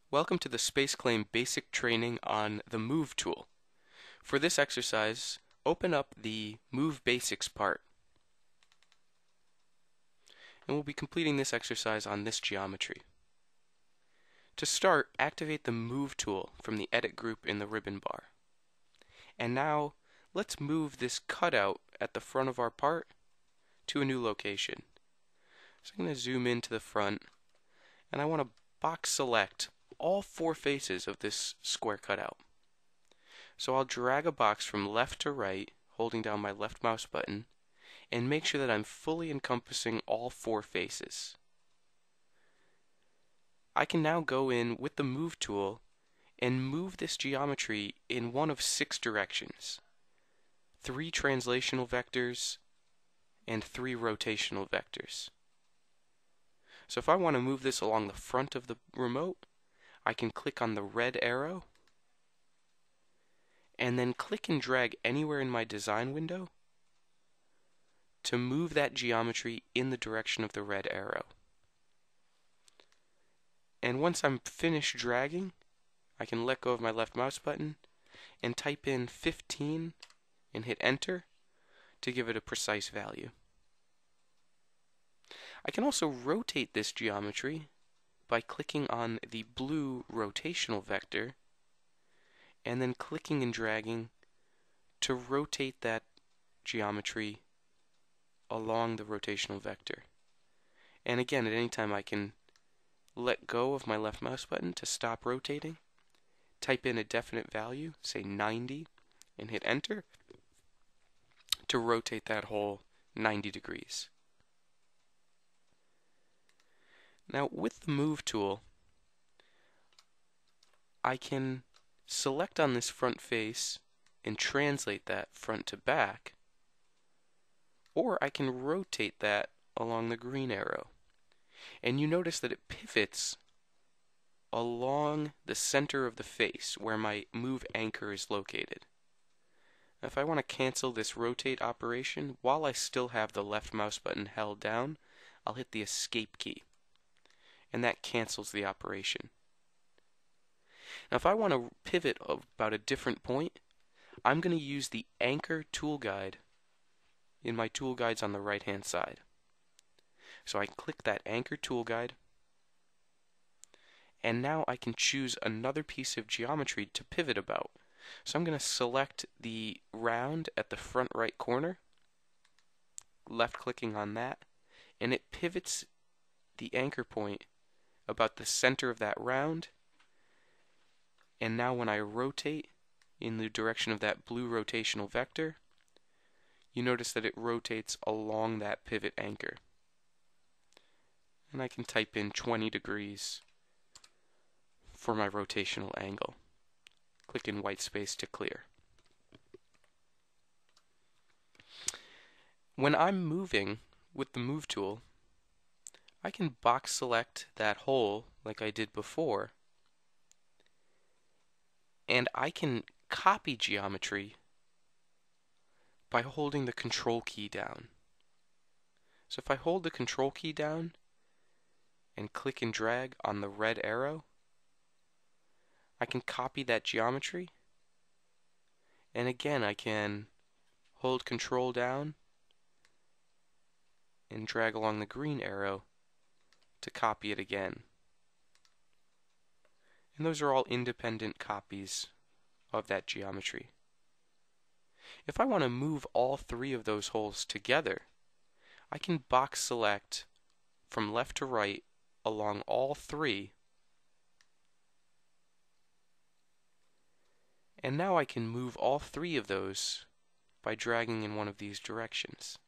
Welcome to the SpaceClaim basic training on the Move tool. For this exercise, open up the Move Basics part. And we'll be completing this exercise on this geometry. To start, activate the Move tool from the Edit group in the ribbon bar. And now, let's move this cutout at the front of our part to a new location. So I'm going to zoom into the front, and I want to box select all four faces of this square cutout. So I'll drag a box from left to right, holding down my left mouse button, and make sure that I'm fully encompassing all four faces. I can now go in with the Move tool and move this geometry in one of 6 directions: 3 translational vectors and 3 rotational vectors. So if I want to move this along the front of the remote, I can click on the red arrow and then click and drag anywhere in my design window to move that geometry in the direction of the red arrow. And once I'm finished dragging, I can let go of my left mouse button and type in 15 and hit enter to give it a precise value. I can also rotate this geometry by clicking on the blue rotational vector and then clicking and dragging to rotate that geometry along the rotational vector. And again, at any time I can let go of my left mouse button to stop rotating, type in a definite value, say 90, and hit enter to rotate that whole 90 degrees. Now with the Move tool, I can select on this front face and translate that front to back, or I can rotate that along the green arrow. And you notice that it pivots along the center of the face where my move anchor is located. Now, if I want to cancel this rotate operation while I still have the left mouse button held down, I'll hit the escape key, and that cancels the operation. Now if I want to pivot about a different point, I'm going to use the anchor tool guide in my tool guides on the right hand side. So I click that anchor tool guide, and now I can choose another piece of geometry to pivot about. So I'm going to select the round at the front right corner, left clicking on that, and it pivots the anchor point about the center of that round. And now when I rotate in the direction of that blue rotational vector, you notice that it rotates along that pivot anchor. And I can type in 20 degrees for my rotational angle. Click in white space to clear. When I'm moving with the Move tool, I can box select that hole like I did before, and I can copy geometry by holding the Control key down. So if I hold the Control key down and click and drag on the red arrow, I can copy that geometry, and again I can hold Control down and drag along the green arrow to copy it again. And those are all independent copies of that geometry. If I want to move all 3 of those holes together, I can box select from left to right along all 3, and now I can move all 3 of those by dragging in one of these directions.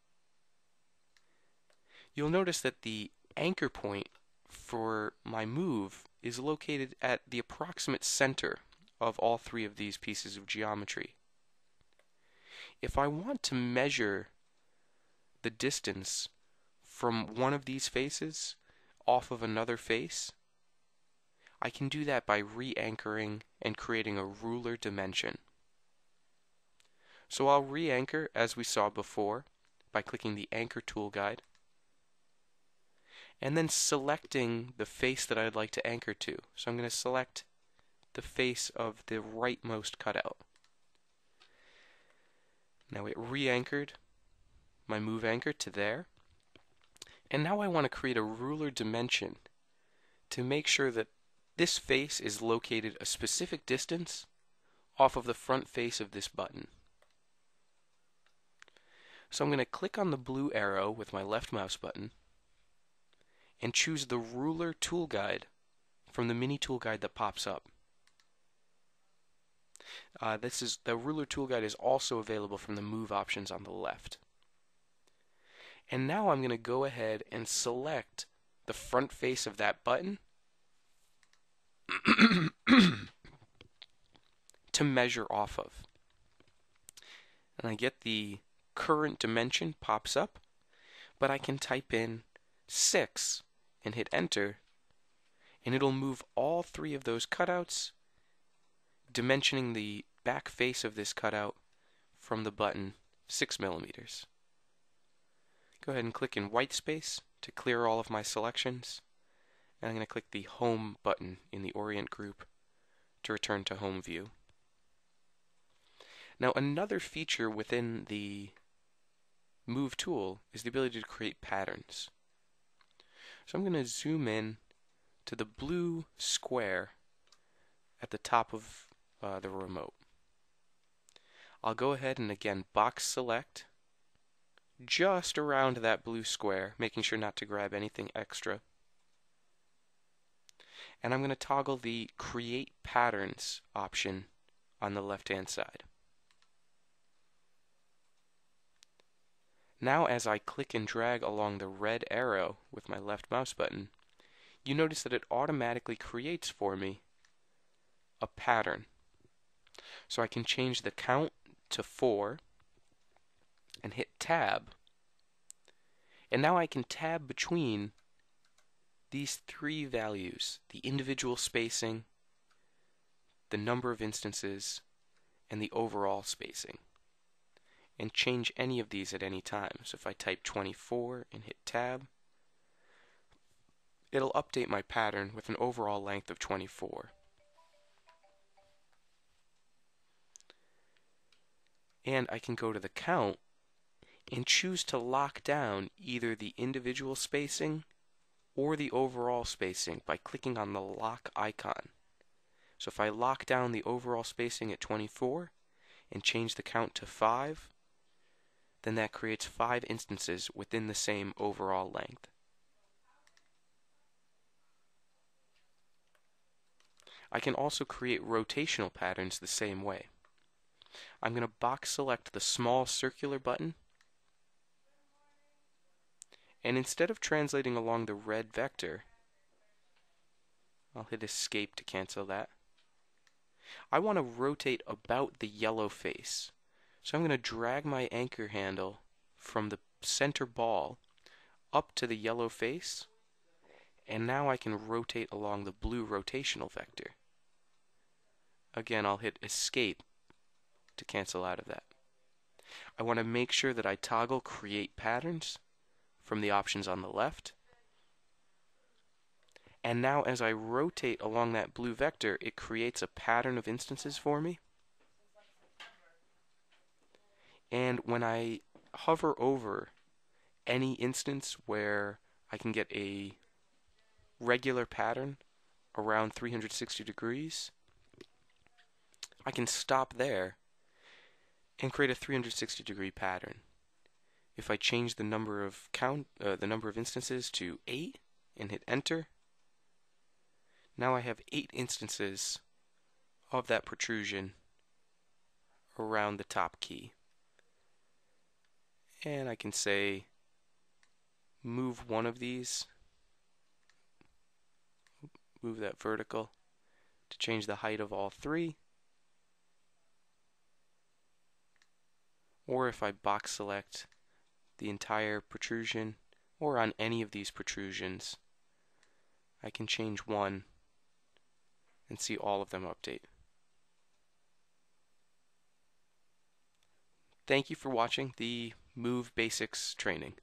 You'll notice that the anchor point for my move is located at the approximate center of all 3 of these pieces of geometry. If I want to measure the distance from one of these faces off of another face, I can do that by re-anchoring and creating a ruler dimension. So I'll re-anchor as we saw before by clicking the Anchor tool guide, and then selecting the face that I'd like to anchor to. So I'm going to select the face of the rightmost cutout. Now it re-anchored my move anchor to there. And now I want to create a ruler dimension to make sure that this face is located a specific distance off of the front face of this button. So I'm going to click on the blue arrow with my left mouse button and choose the ruler tool guide from the mini tool guide that pops up. The ruler tool guide is also available from the move options on the left. And now I'm going to go ahead and select the front face of that button to measure off of. And I get the current dimension pops up, but I can type in 6 and hit enter, and it'll move all 3 of those cutouts, dimensioning the back face of this cutout from the button 6 millimeters. Go ahead and click in white space to clear all of my selections, and I'm going to click the Home button in the Orient group to return to Home View. Now another feature within the Move tool is the ability to create patterns. So I'm going to zoom in to the blue square at the top of the remote. I'll go ahead and again box select just around that blue square, making sure not to grab anything extra. And I'm going to toggle the Create Patterns option on the left-hand side. Now as I click and drag along the red arrow with my left mouse button, you notice that it automatically creates for me a pattern. So I can change the count to 4 and hit tab. And now I can tab between these 3 values, the individual spacing, the number of instances, and the overall spacing, and change any of these at any time. So if I type 24 and hit tab, it'll update my pattern with an overall length of 24. And I can go to the count and choose to lock down either the individual spacing or the overall spacing by clicking on the lock icon. So if I lock down the overall spacing at 24 and change the count to 5, then that creates 5 instances within the same overall length. I can also create rotational patterns the same way. I'm going to box select the small circular button, and instead of translating along the red vector, I'll hit escape to cancel that. I want to rotate about the yellow face. So I'm going to drag my anchor handle from the center ball up to the yellow face, and now I can rotate along the blue rotational vector. Again, I'll hit escape to cancel out of that. I want to make sure that I toggle Create Patterns from the options on the left. And now as I rotate along that blue vector, it creates a pattern of instances for me. And when I hover over any instance where I can get a regular pattern around 360 degrees, I can stop there and create a 360 degree pattern. If I change the number of instances to 8 and hit enter, now I have 8 instances of that protrusion around the top key. And I can say move one of these, move that vertical to change the height of all 3. Or if I box select the entire protrusion, or on any of these protrusions, I can change one and see all of them update. Thank you for watching the Move Basics training.